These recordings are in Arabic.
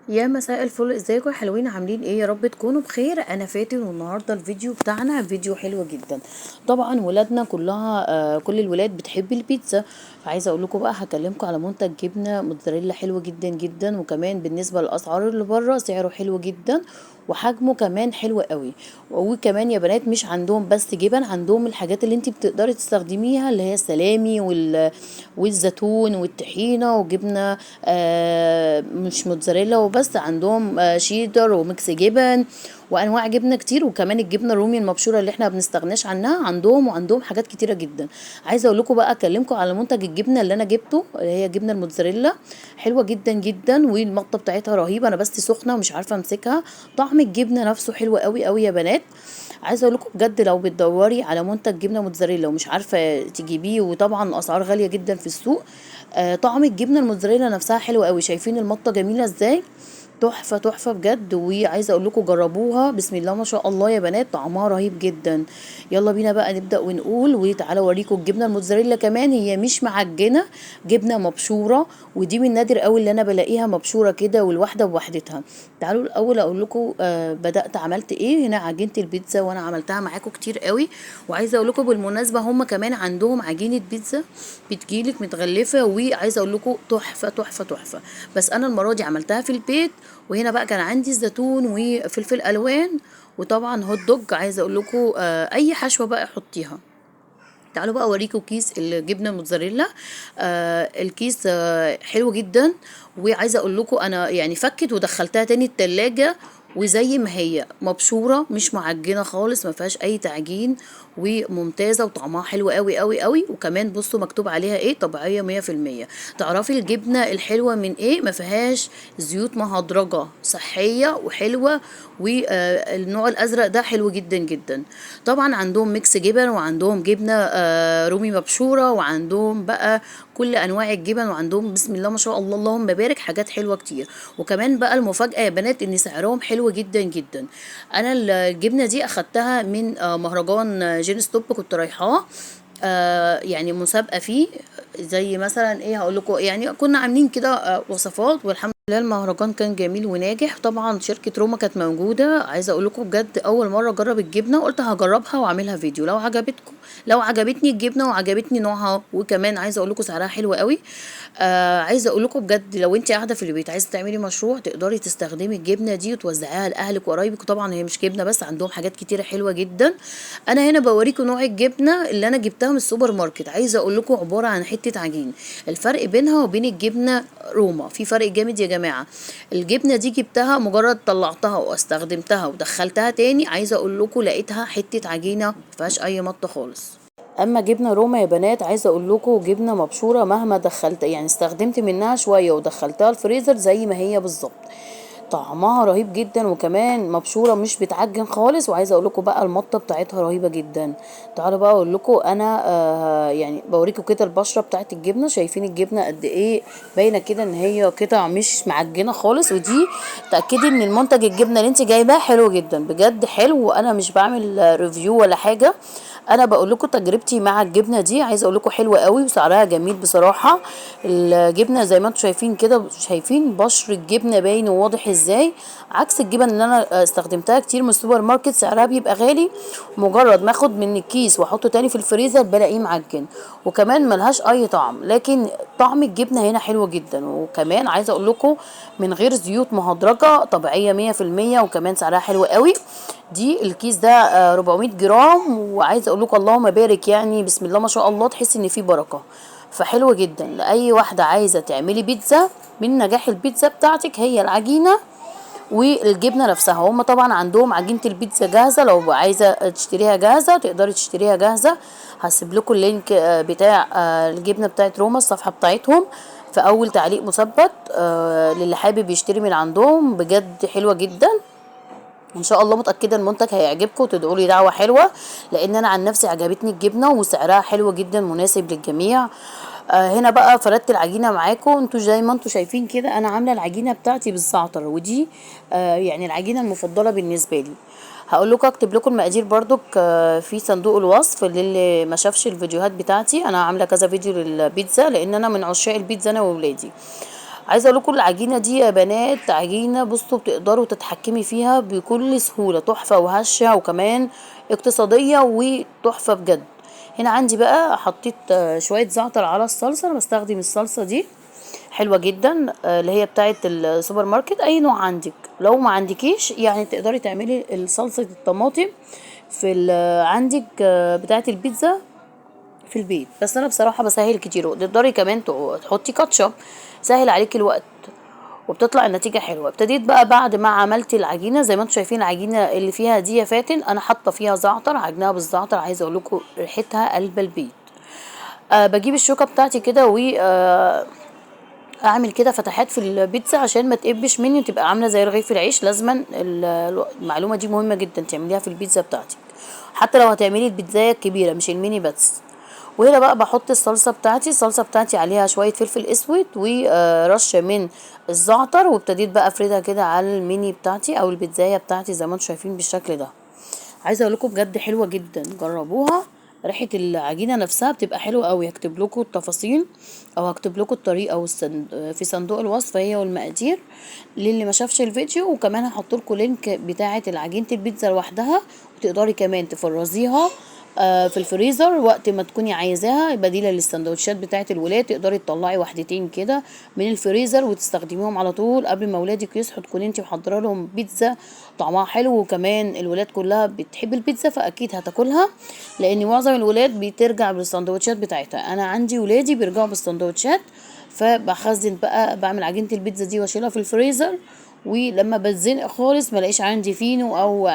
يا مساء الفل، ازيكم يا حلوين؟ عاملين ايه؟ يا رب تكونوا بخير. انا فاتن، والنهارده الفيديو بتاعنا فيديو حلو جدا. طبعا ولادنا كلها كل الولاد بتحب البيتزا. فعايزه اقول لكم بقى، هكلمكم على منتج جبنه موتزاريلا حلو جدا جدا، وكمان بالنسبه للاسعار اللي بره سعره حلو جدا، وحجمه كمان حلو قوي. وكمان يا بنات، مش عندهم بس جبن، عندهم الحاجات اللي انت بتقدري تستخدميها، اللي هي السلامي والزيتون والطحينه وجبنه. مش موتزاريلا وبس، عندهم شيدر وميكس جبن وانواع جبنه كتير، وكمان الجبنه الرومي المبشوره اللي احنا ما بنستغناش عنها عندهم، وعندهم حاجات كتيره جدا. عايزه اقول لكم بقى، اكلمكم على منتج الجبنه اللي انا جبته، اللي هي جبنه الموتزاريلا. حلوه جدا جدا، والمطه بتاعتها رهيبه، انا بس سخنه ومش عارفه امسكها. طعم الجبنه نفسه حلو قوي قوي يا بنات. عايزه اقول لكم بجد، لو بتدوري على منتج جبنه موتزاريلا ومش عارفه تجيبيه، وطبعا اسعار غاليه جدا في السوق، طعم الجبنه الموتزاريلا نفسها حلو قوي. شايفين المطه جميله ازاي؟ تحفه تحفه بجد. وعايزه اقول لكم جربوها، بسم الله ما شاء الله يا بنات، طعمها رهيب جدا. يلا بينا بقى نبدا ونقول، وتعالى اوريكم الجبنه الموتزاريلا كمان، هي مش معجنه، جبنه مبشوره. ودي من نادر قوي اللي انا بلاقيها مبشوره كده، والواحده بوحدتها. تعالوا الاول اقول لكم بدات عملت ايه. هنا عجينه البيتزا، وانا عملتها معاكم كتير قوي. وعايزه اقول لكم بالمناسبه، هم كمان عندهم عجينه بيتزا بتجيلك متغلفه، وعايزه اقول لكم تحفه تحفه تحفه. بس انا المره دي عملتها في البيت. وهنا بقى كان عندي زيتون وفلفل الوان، وطبعا هوت دوج. عايزه اقول لكم اي حشوه بقى حطيها. تعالوا بقى اوريكم كيس الجبنه الموتزاريلا. الكيس حلو جدا. وعايزه اقول لكم، انا يعني فكت ودخلتها تاني التلاجة، وزي ما هي مبشوره، مش معجنه خالص، ما فيهاش اي تعجين، وممتازه، وطعمها حلو قوي قوي قوي. وكمان بصوا مكتوب عليها ايه، طبيعيه 100%. تعرفي الجبنه الحلوه من ايه؟ ما فيهاش زيوت مهدرجه، صحيه وحلوه. والنوع الازرق ده حلو جدا جدا. طبعا عندهم ميكس جبن، وعندهم جبنه رومي مبشوره، وعندهم بقى كل انواع الجبن، وعندهم بسم الله ما شاء الله اللهم بارك حاجات حلوه كتير. وكمان بقى المفاجاه يا بنات، ان سعرهم حلو جدا جدا. انا الجبنه دي اخدتها من مهرجان جين ستوب، كنت رايحاه يعني مسابقه فيه. زي مثلا ايه، هقول لكم يعني كنا عاملين كده وصفات، والحمد لله المهرجان كان جميل وناجح. طبعا شركه روما كانت موجوده. عايزه اقول لكم بجد، اول مره اجرب الجبنه، قلت هجربها واعملها فيديو لو عجبتكم. لو عجبتني الجبنه وعجبتني نوعها، وكمان عايزه اقول لكم سعرها حلو قوي. عايزه اقول لكم بجد، لو انت قاعده في البيت عايزه تعملي مشروع، تقدري تستخدمي الجبنه دي وتوزعيها لاهلك وقرايبك. طبعا هي مش جبنه بس، عندهم حاجات كتيره حلوه جدا. انا هنا بوريكم نوع الجبنه اللي انا جبتها من السوبر ماركت. عايزه اقول لكم عباره عن حته عجين. الفرق بينها وبين الجبنه روما في فرق جامد يا جماعه. الجبنه دي جبتها مجرد طلعتها واستخدمتها ودخلتها تاني، عايزه اقول لكم لقيتها حته عجينه ما فيهاش اي مط خالص. اما جبنه روما يا بنات، عايزه اقول لكم جبنه مبشوره، مهما دخلت يعني استخدمت منها شويه ودخلتها الفريزر زي ما هي بالظبط. طعمها رهيب جدا، وكمان مبشوره مش بتعجن خالص. وعايزه اقول لكم بقى المطه بتاعتها رهيبه جدا. تعالوا بقى اقول لكم، انا يعني بوريكم كده البشره بتاعت الجبنه. شايفين الجبنه قد ايه؟ باينه كده ان هي قطع مش معجنه خالص. ودي تاكدي ان المنتج الجبنه اللي انت جايباه حلو جدا بجد، حلو. وانا مش بعمل ريفيو ولا حاجه، انا بقول لكم تجربتي مع الجبنه دي. عايزه اقول لكم حلوه قوي، وسعرها جميل بصراحه. الجبنه زي ما انتم شايفين كده، شايفين بشر الجبنه باين وواضح ازاي، عكس الجبن اللي انا استخدمتها كتير من السوبر ماركت، سعرها بيبقى غالي. مجرد ما اخد من الكيس واحطه تاني في الفريزر بلاقيه معجن، وكمان ملهاش اي طعم. لكن طعم الجبنه هنا حلو جدا. وكمان عايزه اقول لكم من غير زيوت مهدرجه، طبيعيه 100%، وكمان سعرها حلو قوي. دي الكيس ده 400 جرام. وعايزه اقول لكم اللهم بارك، يعني بسم الله ما شاء الله، تحس ان في بركه. فحلوه جدا لاي واحده عايزه تعملي بيتزا. من نجاح البيتزا بتاعتك هي العجينه والجبنه نفسها. هم طبعا عندهم عجينه البيتزا جاهزه، لو عايزه تشتريها جاهزه تقدري تشتريها جاهزه. هسيب لكم اللينك بتاع الجبنه بتاعت روما، الصفحه بتاعتهم في اول تعليق مثبت للي حابب يشتري من عندهم. بجد حلوه جدا. ان شاء الله متاكده المنتج هيعجبكم، وتدعوا لي دعوه حلوه، لان انا عن نفسي عجبتني الجبنه وسعرها حلو جدا مناسب للجميع. هنا بقى فردت العجينه معاكم. انتوا زي ما انتوا شايفين كده، انا عامله العجينه بتاعتي بالزعتر، ودي يعني العجينه المفضله بالنسبه لي. هقول لكم اكتب لكم المقادير برضك في صندوق الوصف، للي ما شافش الفيديوهات بتاعتي. انا عامله كذا فيديو للبيتزا، لان انا من عشاق البيتزا انا واولادي. عايزه اقول لكم العجينه دي يا بنات عجينه، بصوا بتقدروا تتحكمي فيها بكل سهوله، تحفه وهشه وكمان اقتصاديه وتحفه بجد. هنا عندي بقى حطيت شويه زعتر على الصلصه. انا بستخدم الصلصه دي حلوه جدا، اللي هي بتاعه السوبر ماركت، اي نوع عندك. لو ما عندكيش يعني تقدري تعملي صلصه الطماطم في عندك بتاعه البيتزا في البيت. بس انا بصراحه بسهل كتير، تقدري كمان تحطي كاتشب، سهل عليكي الوقت وبتطلع النتيجه حلوه. ابتديت بقى بعد ما عملت العجينه زي ما انتم شايفين، العجينه اللي فيها دي يا فاتن انا حاطه فيها زعتر، عجنها بالزعتر. عايزه اقول لكم ريحتها قلب البيت. بجيب الشوكه بتاعتي كده و اعمل كده فتحات في البيتزا عشان ما تقبش مني وتبقى عامله زي رغيف العيش. لازما المعلومه دي مهمه جدا تعمليها في البيتزا بتاعتك، حتى لو هتعملي البيتزايه الكبيره مش الميني بس. وهنا بقى بحط الصلصه بتاعتي. الصلصه بتاعتي عليها شويه فلفل اسود ورشه من الزعتر، وابتديت بقى افردها كده على الميني بتاعتي او البيتزايه بتاعتي زي ما انتم شايفين بالشكل ده. عايزه اقول لكم بجد حلوه جدا، جربوها. ريحه العجينه نفسها بتبقى حلوه قوي. هكتب لكم التفاصيل او هكتب لكم الطريقه في صندوق الوصف هي والمقادير للي ما شافش الفيديو. وكمان هحط لكم لينك بتاعه العجينه البيتزا لوحدها، وتقدري كمان تفرزيها في الفريزر وقت ما تكوني عايزاها بديله للسندوتشات بتاعه الولاد. تقدري تطلعي وحدتين كده من الفريزر وتستخدميهم على طول قبل ما ولادك يصحوا، تكوني انت محضره لهم بيتزا طعمها حلو. وكمان الولاد كلها بتحب البيتزا فاكيد هتاكلها، لان معظم الولاد بترجع بالسندوتشات بتاعتها. انا عندي ولادي بيرجعوا بالسندوتشات، فبخزن بقى بعمل عجينه البيتزا دي واشيلها في الفريزر، ولما بتزنق خالص ملاقيش عندي فينو او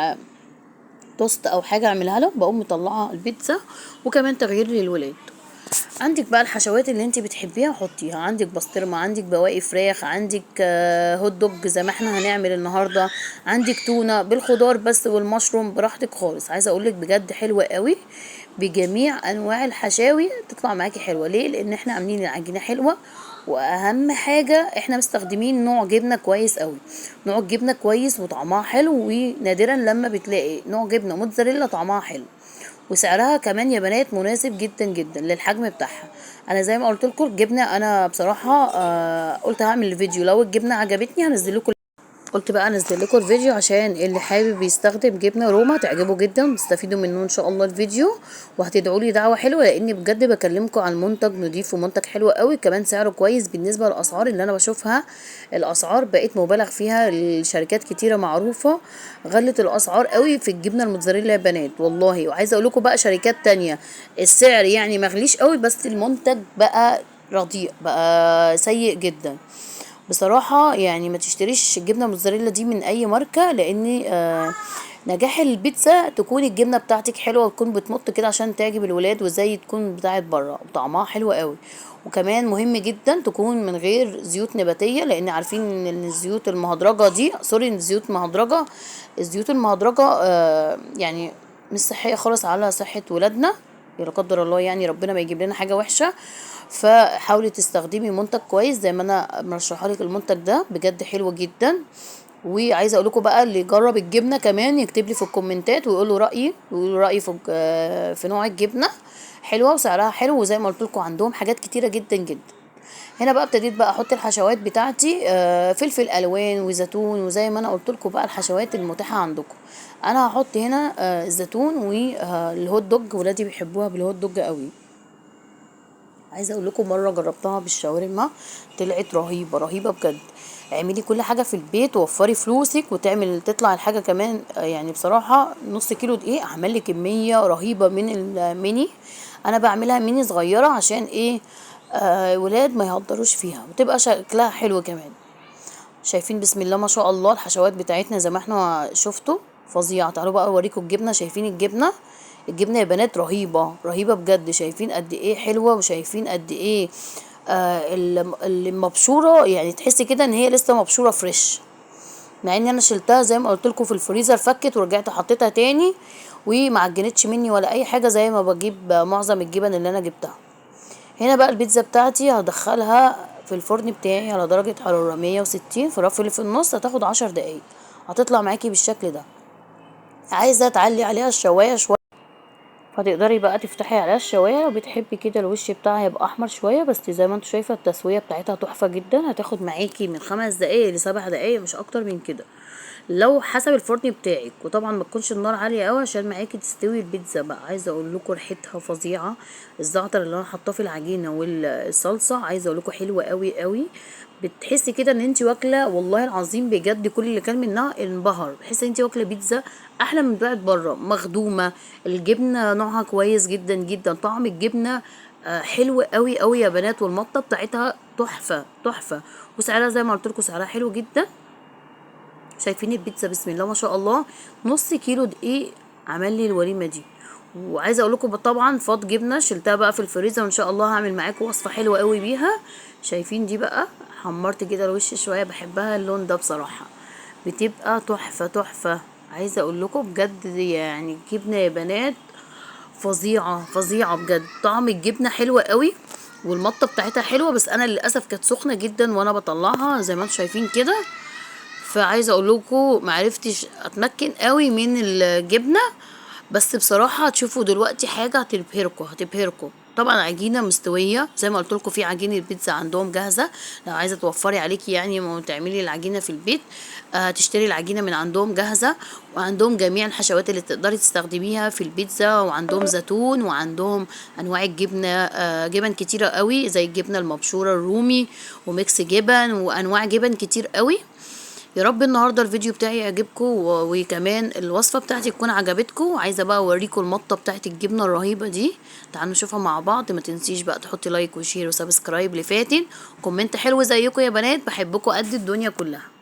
توست او حاجه اعملها لهم، بقوم مطلعه البيتزا. وكمان تغيير للولاد. عندك بقى الحشوات اللي انت بتحبيها حطيها، عندك بسطرمه، عندك بواقي فراخ، عندك هوت دوج زي ما احنا هنعمل النهارده، عندك تونه بالخضار بس والمشروم براحتك خالص. عايزه اقولك بجد حلوه قوي بجميع انواع الحشاوي تطلع معاكي حلوه. ليه؟ لان احنا عاملين العجينه حلوه، واهم حاجه احنا مستخدمين نوع جبنه كويس قوي. نوع الجبنه كويس وطعمها حلو، ونادرا لما بتلاقي نوع جبنه موتزاريلا طعمها حلو. وسعرها كمان يا بنات مناسب جدا جدا للحجم بتاعها. انا زي ما قلت لكم الجبنه انا بصراحه قلت هعمل الفيديو، لو الجبنه عجبتني هنزل لكم. قلت بقى انزل لكم الفيديو عشان اللي حابب يستخدم جبنه روما تعجبه جدا وتستفيدوا منه ان شاء الله الفيديو. وهتدعوا لي دعوه حلوه، لاني بجد بكلمكم عن منتج نضيف ومنتج حلو قوي، كمان سعره كويس بالنسبه للاسعار اللي انا بشوفها. الاسعار بقت مبالغ فيها، الشركات كتيره معروفه غلت الاسعار قوي في الجبنه الموتزاريلا يا بنات والله. وعايزه اقول لكم بقى شركات تانية السعر يعني مغليش قوي، بس المنتج بقى رديء، بقى سيء جدا بصراحة. يعني ما تشتريش الجبنة الموتزاريلا دي من اي ماركة، لان نجاح البيتزا تكون الجبنة بتاعتك حلوة وتكون بتمط كده عشان تعجب الولاد، وزي تكون بتاعت بره وطعمها حلو قوي. وكمان مهم جدا تكون من غير زيوت نباتية، لان عارفين ان الزيوت المهدرجة دي سوري الزيوت مهدرجة، الزيوت المهدرجة يعني مش صحية خالص على صحة ولادنا، لا قدر الله يعني ربنا ما يجيب لنا حاجة وحشة. فحاولي تستخدمي منتج كويس زي ما انا مرشحه لك. المنتج ده بجد حلو جدا. وعايزه اقول لكم بقى اللي يجرب الجبنه كمان يكتب لي في الكومنتات ويقول له رايي، في نوع الجبنه حلوه وسعرها حلو. وزي ما قلت لكم عندهم حاجات كتيره جدا جدا. هنا بقى ابتديت بقى احط الحشوات بتاعتي، فلفل الوان وزيتون، وزي ما انا قلت لكم بقى الحشوات المتاحه عندكم. انا هحط هنا الزيتون والهوت دوج، ولادي بيحبوها بالهوت دوج قوي. عايزه اقول لكم مره جربتها بالشاورما طلعت رهيبه رهيبه بجد. اعملي كل حاجه في البيت ووفري فلوسك تطلع الحاجه كمان. يعني بصراحه نص كيلو دقيق عمل لي كميه رهيبه من الميني. انا بعملها ميني صغيره عشان ايه؟ ولاد ما يهدروش فيها وتبقى شكلها حلو كمان. شايفين بسم الله ما شاء الله الحشوات بتاعتنا زي ما احنا شفتوا فظيعه. تعالوا بقى اوريكم الجبنه. شايفين الجبنه؟ الجبنه يا بنات رهيبه رهيبه بجد. شايفين قد ايه حلوه، وشايفين قد ايه اللي مبشوره، يعني تحسي كده ان هي لسه مبشوره فريش، مع ان انا شلتها زي ما قلت لكم في الفريزر فكت ورجعت حطيتها تاني وما عجنتش مني ولا اي حاجه زي ما بجيب معظم الجبن اللي انا جبتها. هنا بقى البيتزا بتاعتي هدخلها في الفرن بتاعي على درجه حراره 160 في الرف اللي في النص. هتاخد 10 دقايق هتطلع معاكي بالشكل ده. عايزه تعلي عليها الشوايه شويه فتقدري بقى تفتحي عليها الشوايه. لو بتحبي كده الوش بتاعها يبقى احمر شويه، بس زي ما انتوا شايفه التسويه بتاعتها تحفه جدا. هتاخد معاكي من 5 دقايق ل7 دقايق، مش اكتر من كده، لو حسب الفرن بتاعك. وطبعا ما تكونش النار عاليه قوي عشان معاكي تستوي البيتزا بقى. عايزه اقول لكم ريحتها فظيعه. الزعتر اللي انا حاطاه في العجينه والصلصه عايزه اقول لكم حلوه قوي قوي. بتحسي كده ان انت واكله، والله العظيم بجد كل اللي كان منها انبهر. بتحسي ان انت واكله بيتزا احلى من بتاعت بره، مخدومه. الجبنه نوعها كويس جدا جدا، طعم الجبنه حلو قوي قوي يا بنات. والمطه بتاعتها تحفه تحفه، وسعرها زي ما قلت لكم سعرها حلو جدا. شايفين البيتزا بسم الله ما شاء الله، نص كيلو دقيق عمل لي الوريمه دي. وعايزه اقول لكم طبعا فاض جبنه شلتها بقى في الفريزر، وان شاء الله هعمل معاكم وصفه حلوه قوي بيها. شايفين دي بقى حمرت كده الوش شويه، بحبها اللون ده بصراحه، بتبقى تحفه تحفه. عايزه اقول لكم بجد يعني جبنه يا بنات فظيعه فظيعه بجد. طعم الجبنه حلوه قوي، والمطه بتاعتها حلوه، بس انا للاسف كانت سخنه جدا وانا بطلعها زي ما انتم شايفين كده. فعايزه اقول لكم معرفتش اتمكن قوي من الجبنه، بس بصراحه هتشوفوا دلوقتي حاجه هتبهركم هتبهركم. طبعا عجينه مستويه زي ما قلت لكم، في عجينه بيتزا عندهم جاهزه. لو عايزه توفري عليكي يعني ما تعملي العجينه في البيت، تشتري العجينه من عندهم جاهزه. وعندهم جميع الحشوات اللي تقدري تستخدميها في البيتزا، وعندهم زيتون، وعندهم انواع الجبنه، جبن كتيره قوي زي الجبنه المبشوره الرومي، وميكس جبن، وانواع جبن كتير قوي. يا رب النهارده الفيديو بتاعي يعجبكم، وكمان الوصفه بتاعتي تكون عجبتكم. عايزه بقى اوريكم المطه بتاعت الجبنه الرهيبه دي. تعالوا نشوفها مع بعض. ما تنسيش بقى تحطي لايك وشير وسبسكرايب لفاتن، كومنت حلو زيكم يا بنات، بحبكم قد الدنيا كلها.